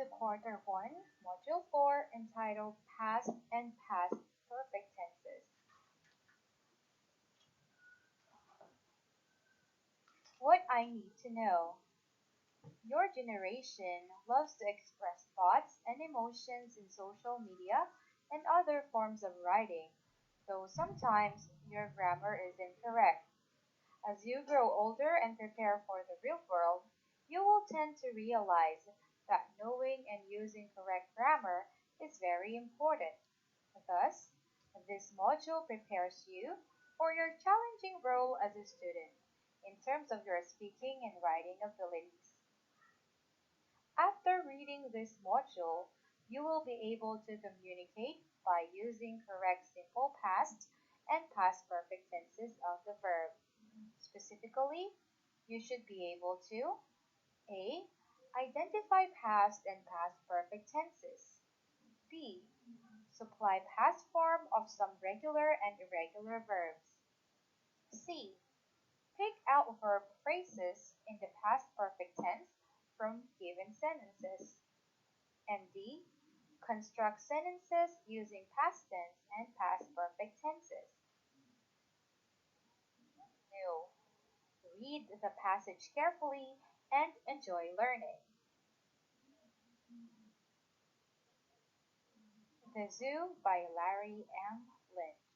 to Quarter 1, Module 4, entitled Past and Past Perfect Tenses. What I need to know. Your generation loves to express thoughts and emotions in social media and other forms of writing, though sometimes your grammar is incorrect. As you grow older and prepare for the real world, you will tend to realize that knowing and using correct grammar is very important. Thus, this module prepares you for your challenging role as a student in terms of your speaking and writing abilities. After reading this module, you will be able to communicate by using correct simple past and past perfect tenses of the verb. Specifically, you should be able to A. Identify past and past perfect tenses. B. Supply past form of some regular and irregular verbs. C. Pick out verb phrases in the past perfect tense from given sentences. And D. Construct sentences using past tense and past perfect tenses. New. Read the passage carefully and enjoy learning. The Zoo by Larry M. Lynch.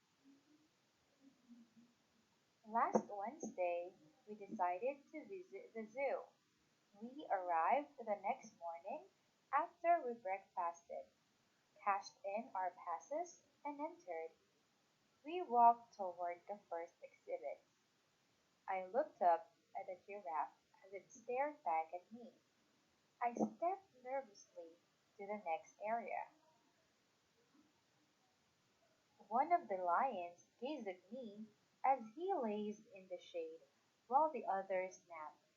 Last Wednesday, we decided to visit the zoo. We arrived the next morning after we breakfasted, cashed in our passes, and entered. We walked toward the first exhibit. I looked up at the giraffe as it stared back at me. I stepped nervously to the next area. One of the lions gazed at me as he lazed in the shade, while the others napped.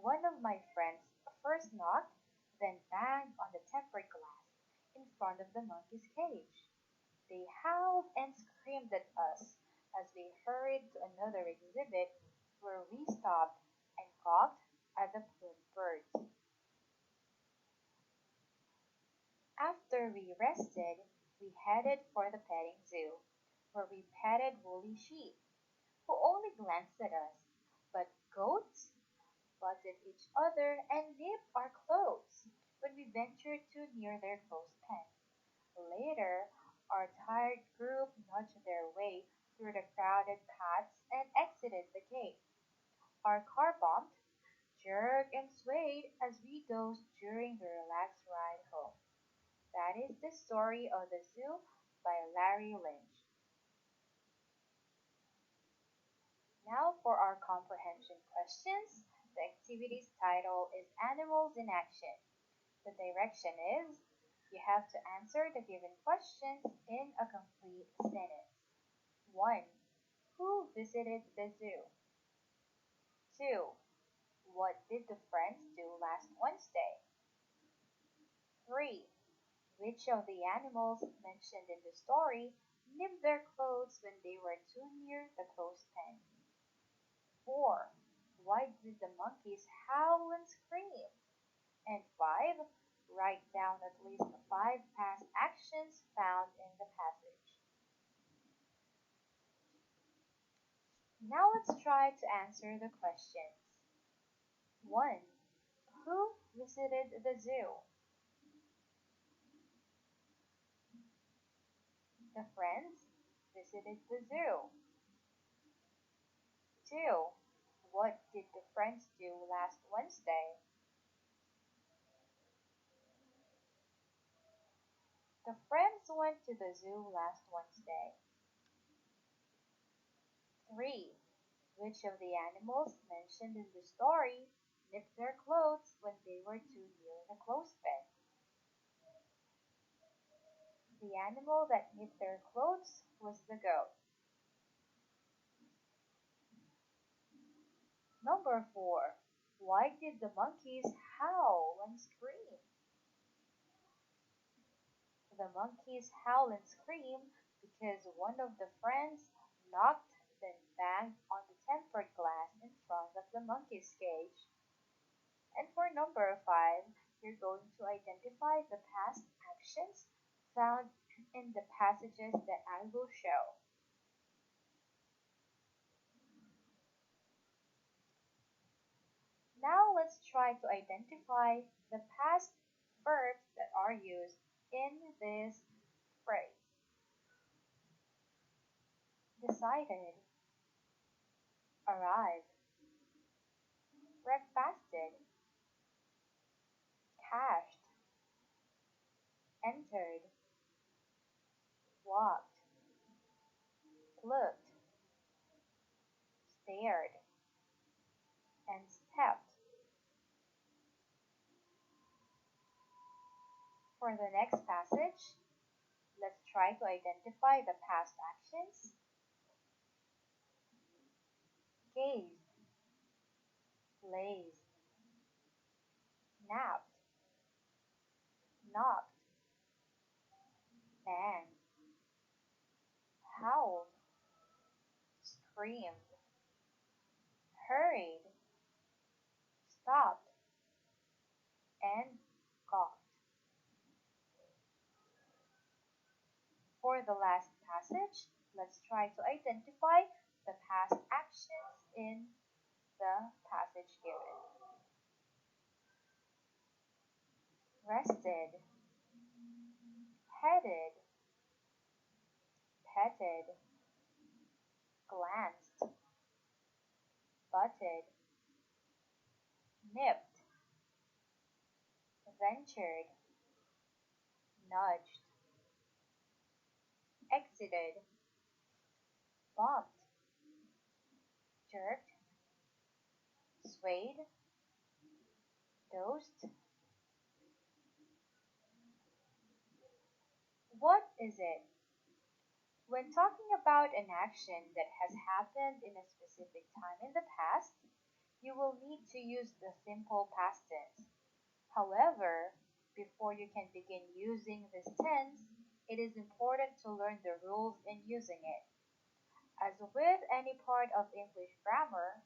One of my friends first knocked, then banged on the tempered glass in front of the monkey's cage. They howled and screamed at us as we hurried to another exhibit where we stopped and gawked at the plumed birds. After we rested, we headed for the petting zoo, where we petted woolly sheep, who only glanced at us, but goats butted each other and nipped our clothes when we ventured too near their closed pen. Later, our tired group nudged their way through the crowded paths and exited the gate. Our car bumped, jerked, and swayed as we dozed during the relaxed ride home. That is the story of the zoo by Larry Lynch. Now for our comprehension questions. The activity's title is Animals in Action. The direction is you have to answer the given questions in a complete sentence. 1. Who visited the zoo? 2. What did the friends do last Wednesday? 3. Which of the animals mentioned in the story nipped their clothes when they were too near the clothespin? 4. Why did the monkeys howl and scream? And 5. Write down at least 5 past actions found in the passage. Now let's try to answer the questions. 1. Who visited the zoo? The friends visited the zoo. 2. What did the friends do last Wednesday? The friends went to the zoo last Wednesday. 3. Which of the animals mentioned in the story nipped their clothes when they were too near the clothespin? The animal that nipped their clothes was the goat. Number 4. Why did the monkeys howl and scream? The monkeys howl and scream because one of the friends knocked then banged on the tempered glass in front of the monkey's cage. And for number 5, you're going to identify the past actions found in the passages that I will show. Now let's try to identify the past verbs that are used in this phrase. Decided, arrived, breakfasted, cashed, entered, walked, looked, stared, and stepped. For the next passage, let's try to identify the past actions. Gazed, lazed, napped, knocked, banged, howled, screamed, hurried, stopped, and gawked. For the last passage, let's try to identify the past actions in the passage given. Rested, headed, petted, glanced, butted, nipped, ventured, nudged, exited, bumped, jerked, swayed, dosed. What is it? When talking about an action that has happened in a specific time in the past, you will need to use the simple past tense. However, before you can begin using this tense, it is important to learn the rules in using it. As with any part of English grammar,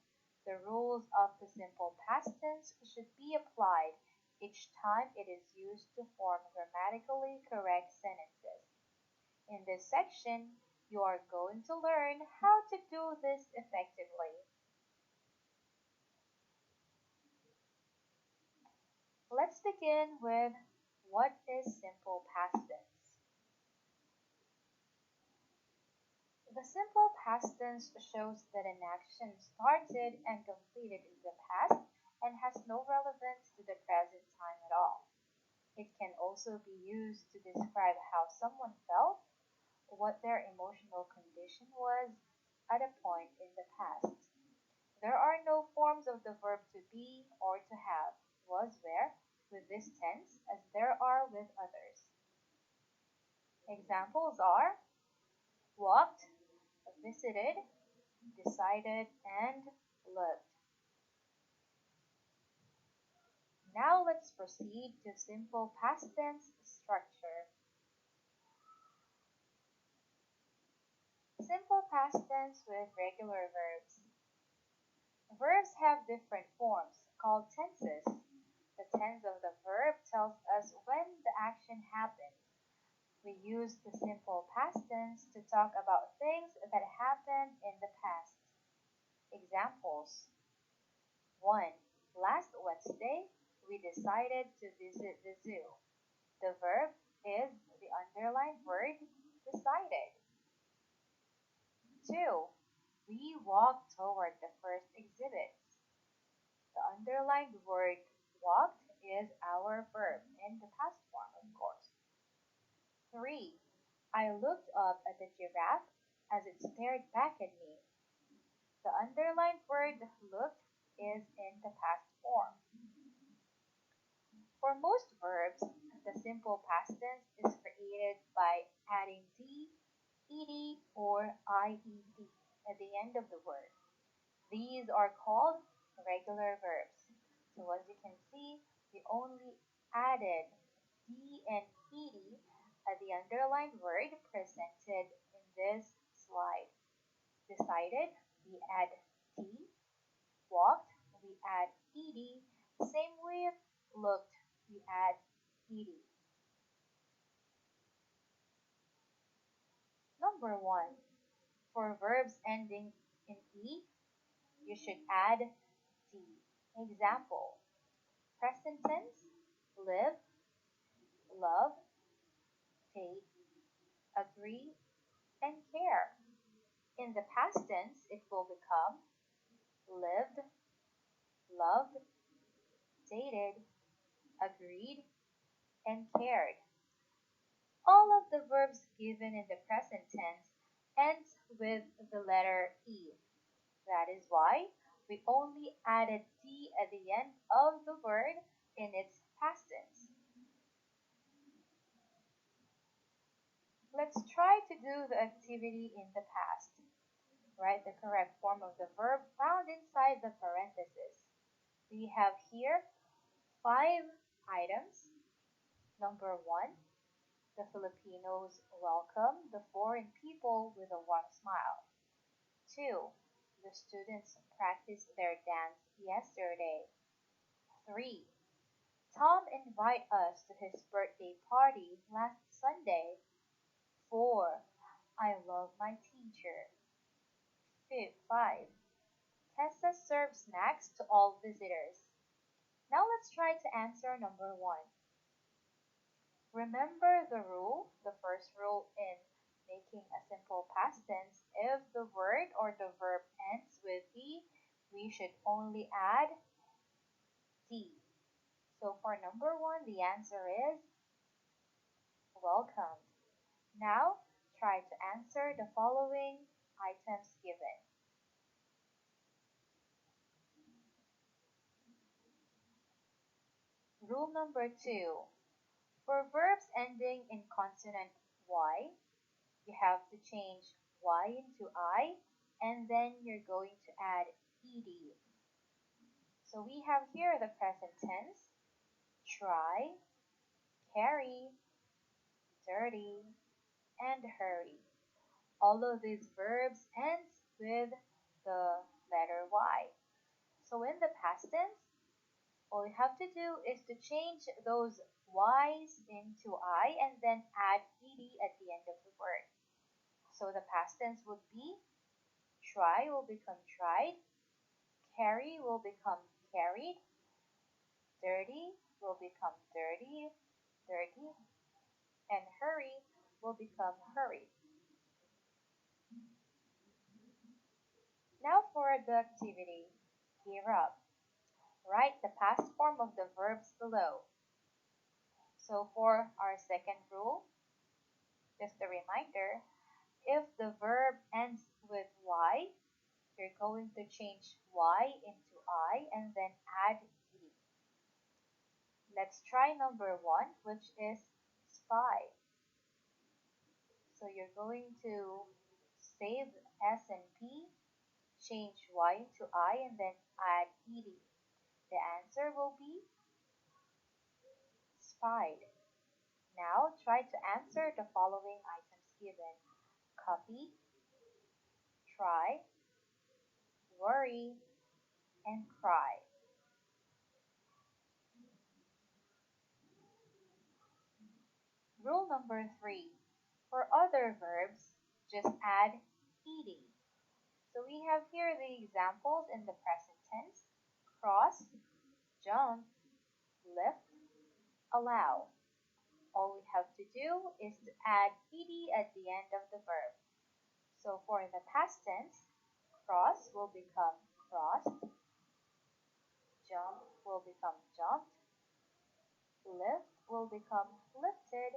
the rules of the simple past tense should be applied each time it is used to form grammatically correct sentences. In this section, you are going to learn how to do this effectively. Let's begin with what is simple past tense. The simple past tense shows that an action started and completed in the past and has no relevance to the present time at all. It can also be used to describe how someone felt, what their emotional condition was at a point in the past. There are no forms of the verb to be or to have, was, were, with this tense as there are with others. Examples are walked, visited, decided, and looked. Now let's proceed to simple past tense structure. Simple past tense with regular verbs. Verbs have different forms, called tenses. The tense of the verb tells us when the action happened. We use the simple past tense to talk about things that happened in the past. Examples: 1. Last Wednesday, we decided to visit the zoo. The verb is the underlined word decided. 2. We walked toward the first exhibit. The underlined word walked is our verb in the past form, of course. 3. I looked up at the giraffe as it stared back at me. The underlined word looked is in the past form. For most verbs, the simple past tense is created by adding d, ed, or ied at the end of the word. These are called regular verbs. So as you can see, we only added d and ed at the underlined word presented in this slide. Decided, we add t. Walked, we add ed. Same with looked, we add ed. Number 1, for verbs ending in e, you should add d. Example, present tense, live, love, take, agree, and care. In the past tense, it will become lived, loved, dated, agreed, and cared. All of the verbs given in the present tense ends with the letter E. That is why we only added D at the end of the word in its past tense. Let's try to do the activity in the past. Write the correct form of the verb found inside the parentheses. We have here 5 items. Number 1, the Filipinos welcome the foreign people with a warm smile. 2, the students practiced their dance yesterday. 3, Tom invited us to his birthday party last Sunday. 4, I love my teacher. 5, Tessa serves snacks to all visitors. Now let's try to answer number 1. Remember the rule, the first rule in making a simple past tense. If the word or the verb ends with E, we should only add D. So for number 1, the answer is welcome. Now try to answer the following items given. Rule number 2. For verbs ending in consonant Y, you have to change Y into I, and then you're going to add ed. So we have here the present tense, try, carry, dirty, and hurry. All of these verbs ends with the letter Y. So in the past tense, all you have to do is to change those Y's into I and then add ed at the end of the word. So the past tense would be try will become tried, carry will become carried, dirty will become dirty, and hurry will become hurried. Now for the activity. Gear up. Write the past form of the verbs below. So for our second rule, just a reminder, if the verb ends with Y, you're going to change Y into I and then add ed. Let's try number 1, which is spy. So you're going to save S and P, change Y into I, and then add ed. The answer will be spied. Now try to answer the following items given. Copy, try, worry, and cry. Rule number 3. For other verbs, just add ed. So we have here the examples in the present tense: cross, jump, lift, allow. All we have to do is to add ed at the end of the verb. So for the past tense, cross will become crossed, jump will become jumped, lift will become lifted,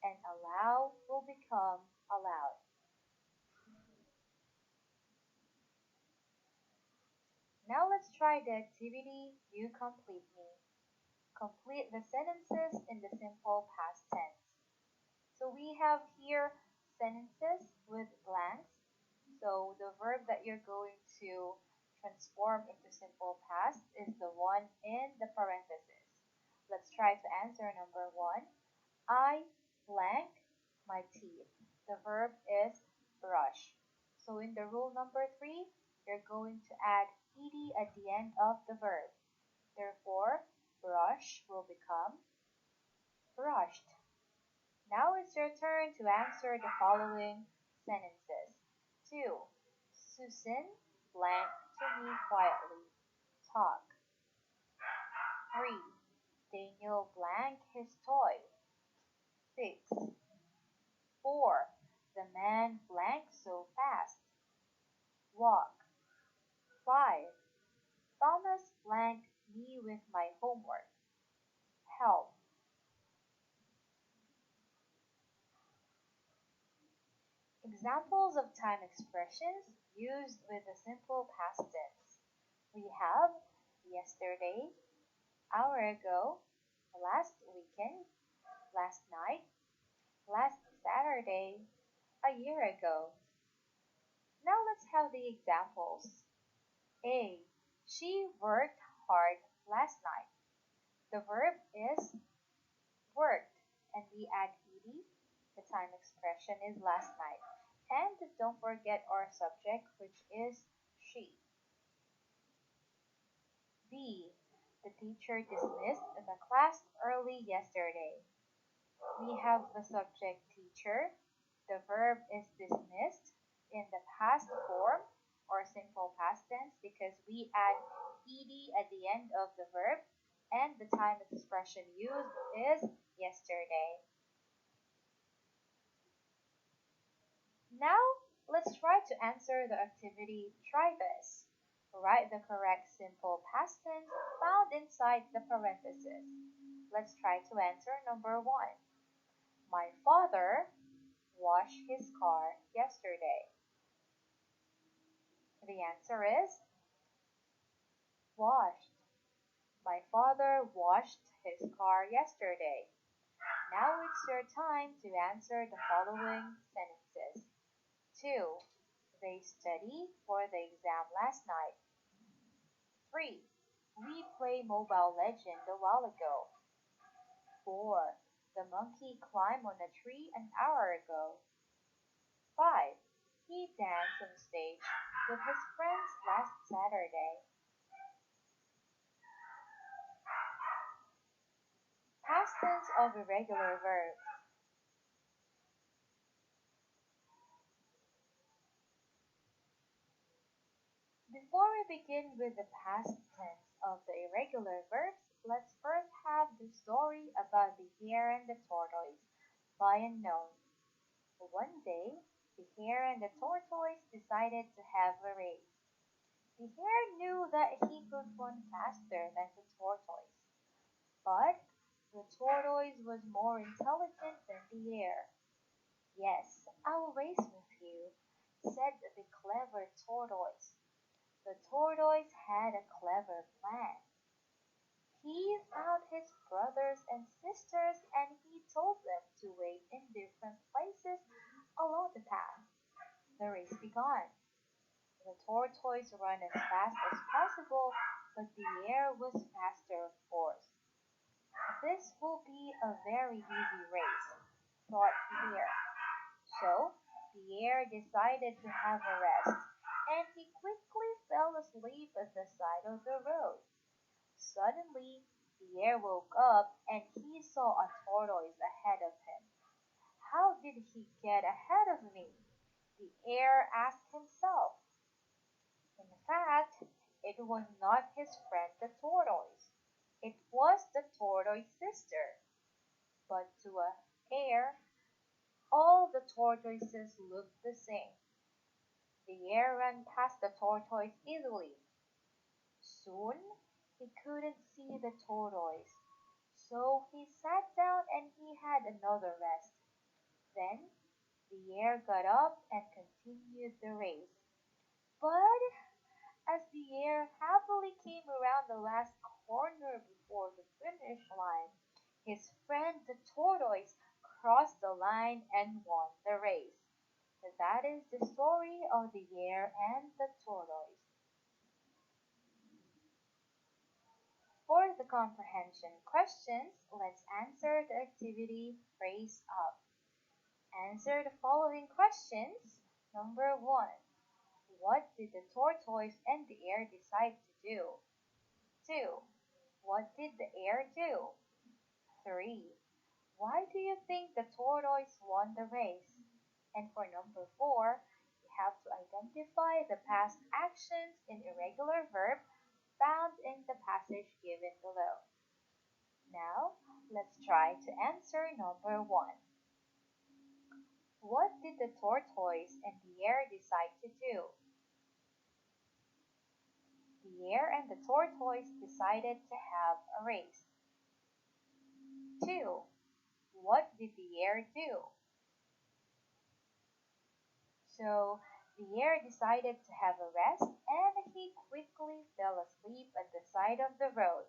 and allow will become allowed. Now let's try the activity You Complete Me. Complete the sentences in the simple past tense. So we have here sentences with blanks. So the verb that you're going to transform into simple past is the one in the parentheses. Let's try to answer number 1. I blank my teeth. The verb is brush. So in the rule number 3, you're going to add ed at the end of the verb. Therefore, brush will become brushed. Now it's your turn to answer the following sentences. 2. Susan blank to me quietly. Talk. 3. Daniel blank his toy. 6. 4. The man blank so fast. Walk. 5. Thomas blanked me with my homework. Help. Examples of time expressions used with the simple past tense. We have yesterday, hour ago, last weekend, last night, last Saturday, a year ago. Now let's have the examples. A. She worked hard last night. The verb is worked and we add ed. The time expression is last night. And don't forget our subject, which is she. B. The teacher dismissed the class early yesterday. We have the subject teacher. The verb is dismissed in the past form or simple past tense because we add ed at the end of the verb and the time expression used is yesterday. Now let's try to answer the activity Try This. Write the correct simple past tense found inside the parentheses. Let's try to answer number 1. My father washed his car yesterday. The answer is washed. My father washed his car yesterday. Now it's your time to answer the following sentences. 2. They studied for the exam last night. 3. We played Mobile Legend a while ago. 4. The monkey climbed on a tree an hour ago. 5. He danced on stage with his friends last Saturday. Past tense of irregular verbs. Before we begin with the past tense of the irregular verbs, let's first have the story about the hare and the tortoise by Unknown. One day, the hare and the tortoise decided to have a race. The hare knew that he could run faster than the tortoise, but the tortoise was more intelligent than the hare. Yes, I'll race with you, said the clever tortoise. The tortoise had a clever plan. He found his brothers and sisters and he told them to wait in different places along the path. The race began. The tortoise ran as fast as possible, but the hare was faster, of course. This will be a very easy race, thought the hare. So the hare decided to have a rest, and he quickly fell asleep at the side of the road. Suddenly, the hare woke up and he saw a tortoise ahead of him. How did he get ahead of me? The hare asked himself. In fact, it was not his friend the tortoise. It was the tortoise's sister. But to a hare, all the tortoises looked the same. The hare ran past the tortoise easily. Soon he couldn't see the tortoise, so he sat down and he had another rest. Then the hare got up and continued the race. But as the hare happily came around the last corner before the finish line, his friend the tortoise crossed the line and won the race. That is the story of the hare and the tortoise. For the comprehension questions, let's answer the activity Phrase Up. Answer the following questions. Number 1. What did the tortoise and the hare decide to do? 2. What did the hare do? 3. Why do you think the tortoise won the race? And for number 4, you have to identify the past actions in irregular verb found in the passage given below. Now, let's try to answer number 1. What did the tortoise and the hare decide to do? The hare and the tortoise decided to have a race. 2. What did the hare do? So, the hare decided to have a rest and he quickly fell asleep at the side of the road.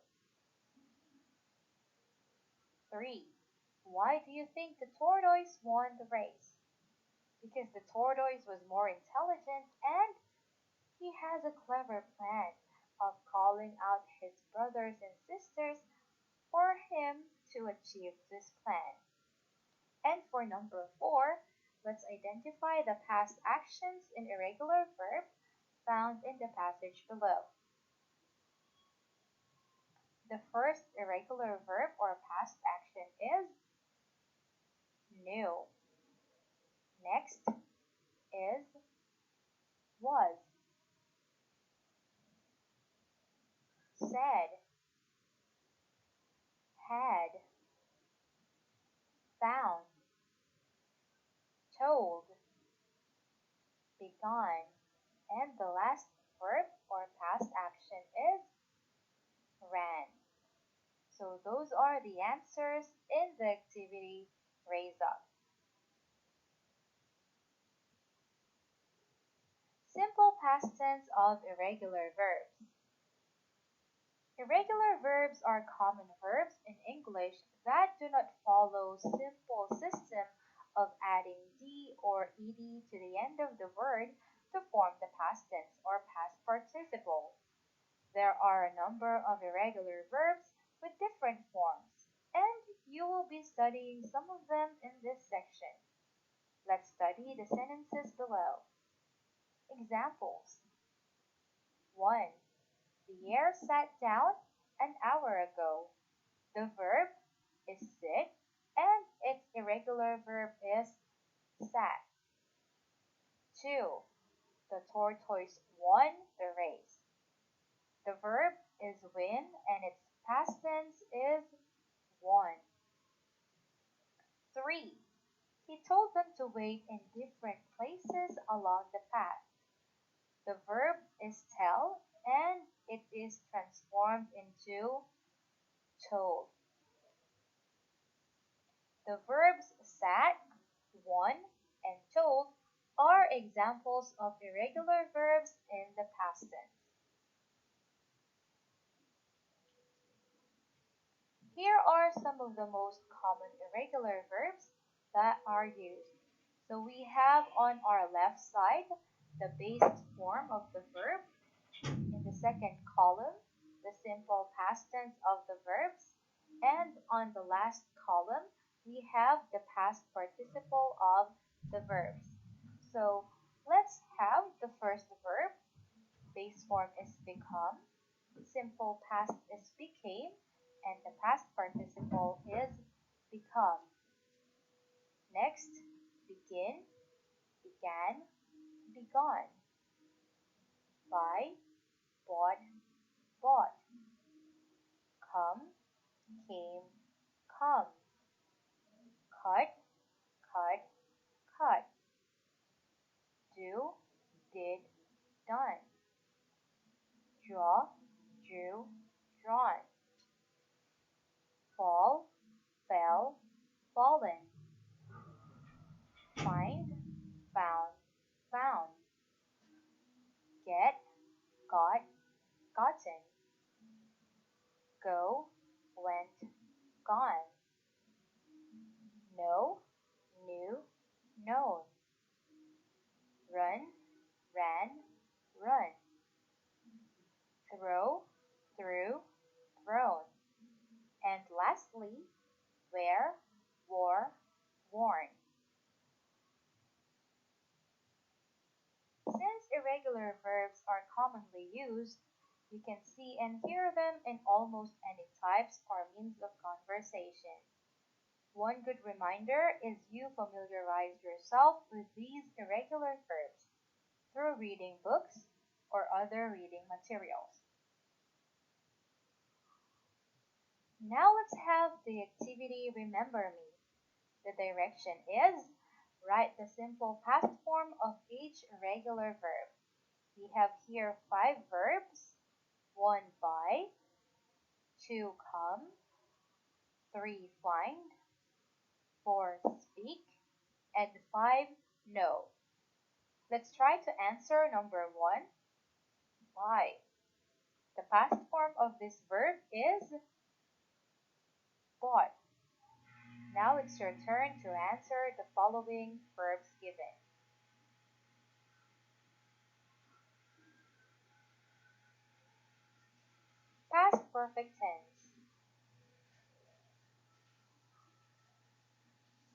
3. Why do you think the tortoise won the race? Because the tortoise was more intelligent and he has a clever plan of calling out his brothers and sisters for him to achieve this plan. And for number 4, let's identify the past actions in irregular verb found in the passage below. The first irregular verb or past action is knew. Next is was, said, had, found, told, begun, and the last verb or past action is ran. So those are the answers in the activity Raise Up. Simple past tense of irregular verbs. Irregular verbs are common verbs in English that do not follow simple system of adding d or ed to the end of the word to form the past tense or past participle. There are a number of irregular verbs with different forms, and you will be studying some of them in this section. Let's study the sentences below. Examples. 1. The hare sat down an hour ago. The verb is sit and its irregular verb is sat. 2. The tortoise won the race. The verb is win and its past tense is won. 3. He told them to wait in different places along the path. The verb is tell and it is transformed into told. The verbs sat, won, and told are examples of irregular verbs in the past tense. Here are some of the most common irregular verbs that are used. So we have on our left side the base form of the verb. In the second column, the simple past tense of the verbs. And on the last column, we have the past participle of the verbs. So let's have the first verb. Base form is become. Simple past is became. And the past participle is become. Next, begin, began, begun. Buy, bought, bought. Come, came, come. Cut, cut, cut. Do, did, done. Draw, drew, drawn. Fall, fell, fallen. Find, found, found. Get, got, gotten. Go, went, gone. Know, knew, known. Run, ran, run. Throw, threw, thrown. And lastly, wear, wore, worn. Since irregular verbs are commonly used, You can see and hear them in almost any types or means of conversation. One good reminder is you familiarize yourself with these irregular verbs through reading books or other reading materials. Now let's have the activity Remember Me. The direction is write the simple past form of each irregular verb. We have here 5 verbs: 1 buy, 2 come, 3 find, 4 speak, and 5 know. Let's try to answer number 1, buy. The past form of this verb is bought. Now it's your turn to answer the following verbs given. Past perfect tense.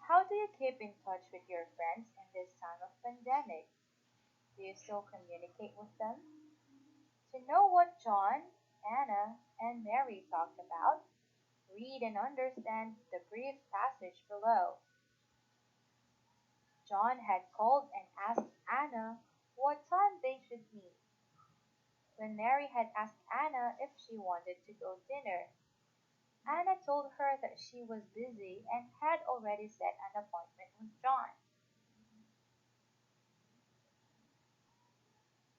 How do you keep in touch with your friends in this time of pandemic? Do you still communicate with them? To know what John, Anna, and Mary talked about, read and understand the brief passage below. John had called and asked Anna what time they should meet. When Mary had asked Anna if she wanted to go dinner, Anna told her that she was busy and had already set an appointment with John.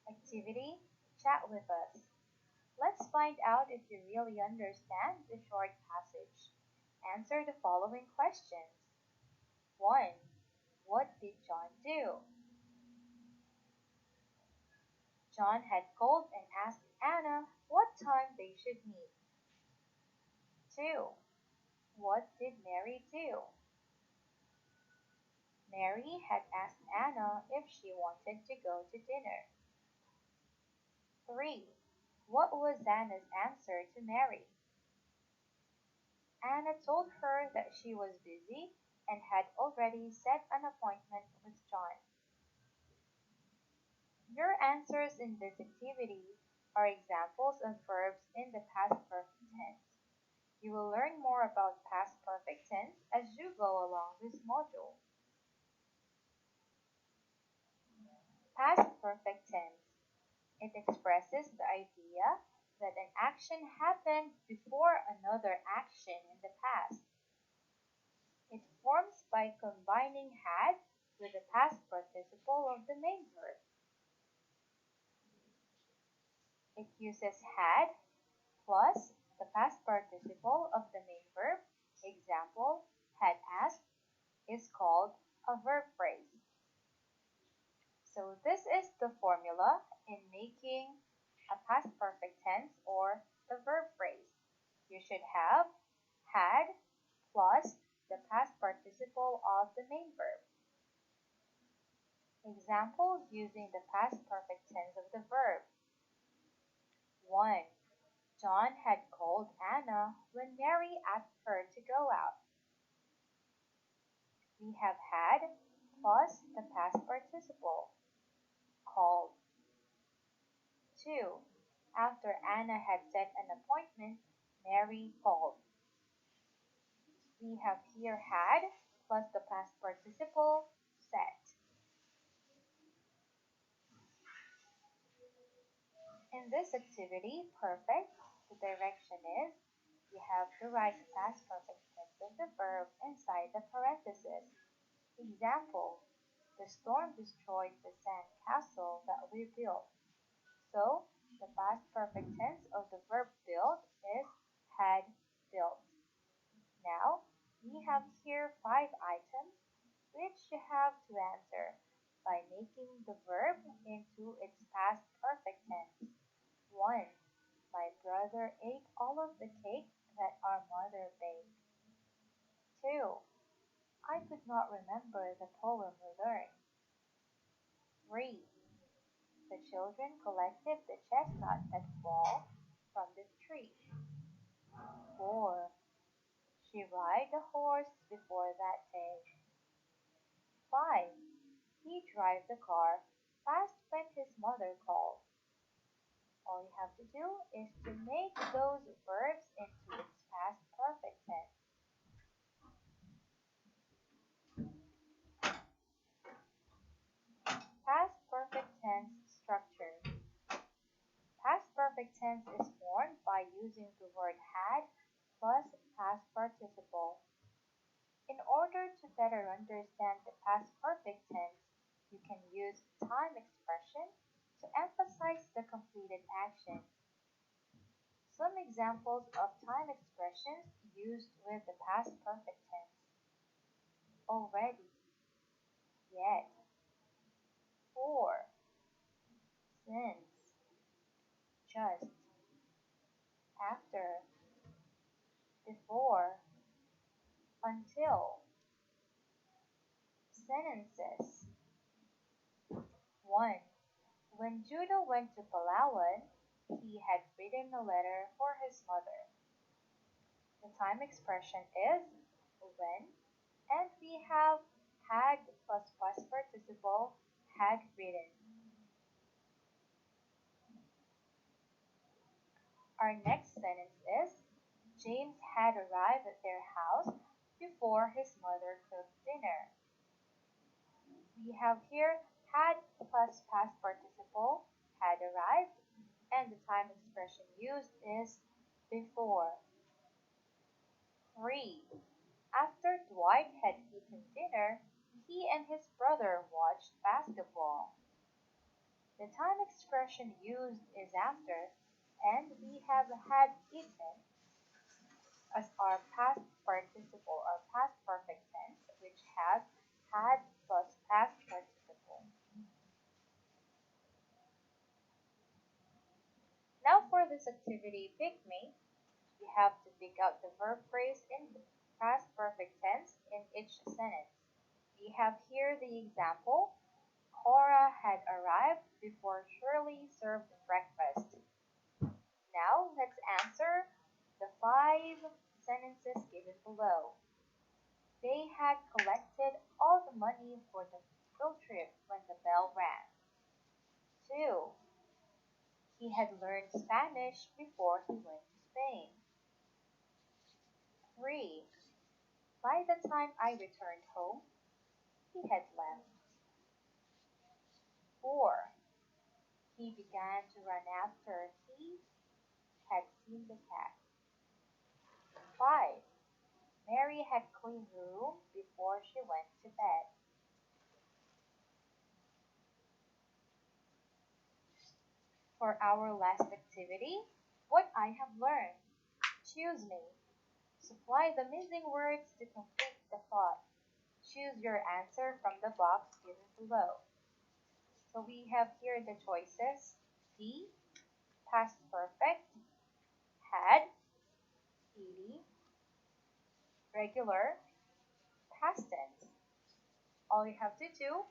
Activity: Chat with us. Let's find out if you really understand the short passage. Answer the following questions. 1. What did John do? John had called and asked Anna what time they should meet. 2. What did Mary do? Mary had asked Anna if she wanted to go to dinner. 3. What was Anna's answer to Mary? Anna told her that she was busy and had already set an appointment with John. Your answers in this activity are examples of verbs in the past perfect tense. You will learn more about past perfect tense as you go along this module. Past perfect tense. It expresses the idea that an action happened before another action in the past. It forms by combining had with the past participle of the main verb. It uses had plus the past participle of the main verb. Example, had asked is called a verb phrase. So this is the formula in making a past perfect tense or the verb phrase. You should have had plus the past participle of the main verb. Examples using the past perfect tense of the verb. 1. John had called Anna when Mary asked her to go out. We have had plus the past participle, called. 2. After Anna had set an appointment, Mary called. We have here had plus the past participle, set. In this activity, perfect, the direction is you have to write the past perfect tense of the verb inside the parenthesis. Example, the storm destroyed the sand castle that we built. So, the past perfect tense of the verb build is had built. Now, we have here 5 items which you have to answer by making the verb into its past perfect tense. 1. My brother ate all of the cake that our mother baked. 2. I could not remember the poem we learned. 3. The children collected the chestnut that fall from the tree. 4. She ride the horse before that day. 5. He drive the car fast when his mother called. All you have to do is to make those verbs into its past perfect tense. Past perfect tense structure. Past perfect tense is formed by using the word had plus past participle. In order to better understand the past perfect tense, you can use time expression to emphasize the completed action. Some examples of time expressions used with the past perfect tense. Already, yet, for, since, just, after, before, until. Sentences. 1. When Judah went to Palawan, he had written a letter for his mother. The time expression is when, and we have had plus past participle had written. Our next sentence is James had arrived at their house before his mother cooked dinner. We have here had plus past participle had arrived, and the time expression used is before. 3. After Dwight had eaten dinner, he and his brother watched basketball. The time expression used is after, and we have had eaten as our past participle or past perfect tense, which has had plus past participle. Now for this activity, pick me. You have to pick out the verb phrase in past perfect tense in each sentence. We have here the example. Cora had arrived before Shirley served breakfast. Now let's answer the 5 sentences given below. They had collected all the money for the field trip when the bell rang. 2. He had learned Spanish before he went to Spain. 3. By the time I returned home, he had left. 4. He began to run after he had seen the cat. 5. Mary had cleaned the room before she went to bed. For our last activity, what I have learned. Choose me. Supply the missing words to complete the thought. Choose your answer from the box given below. So we have here the choices. D, past perfect, had, ed, regular, past tense. All you have to do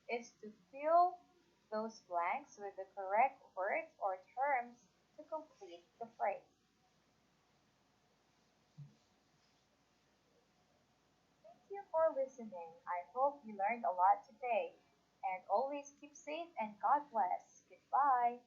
is to fill those blanks with the correct words or terms to complete the phrase. Thank you for listening. I hope you learned a lot today. And always keep safe and God bless. Goodbye.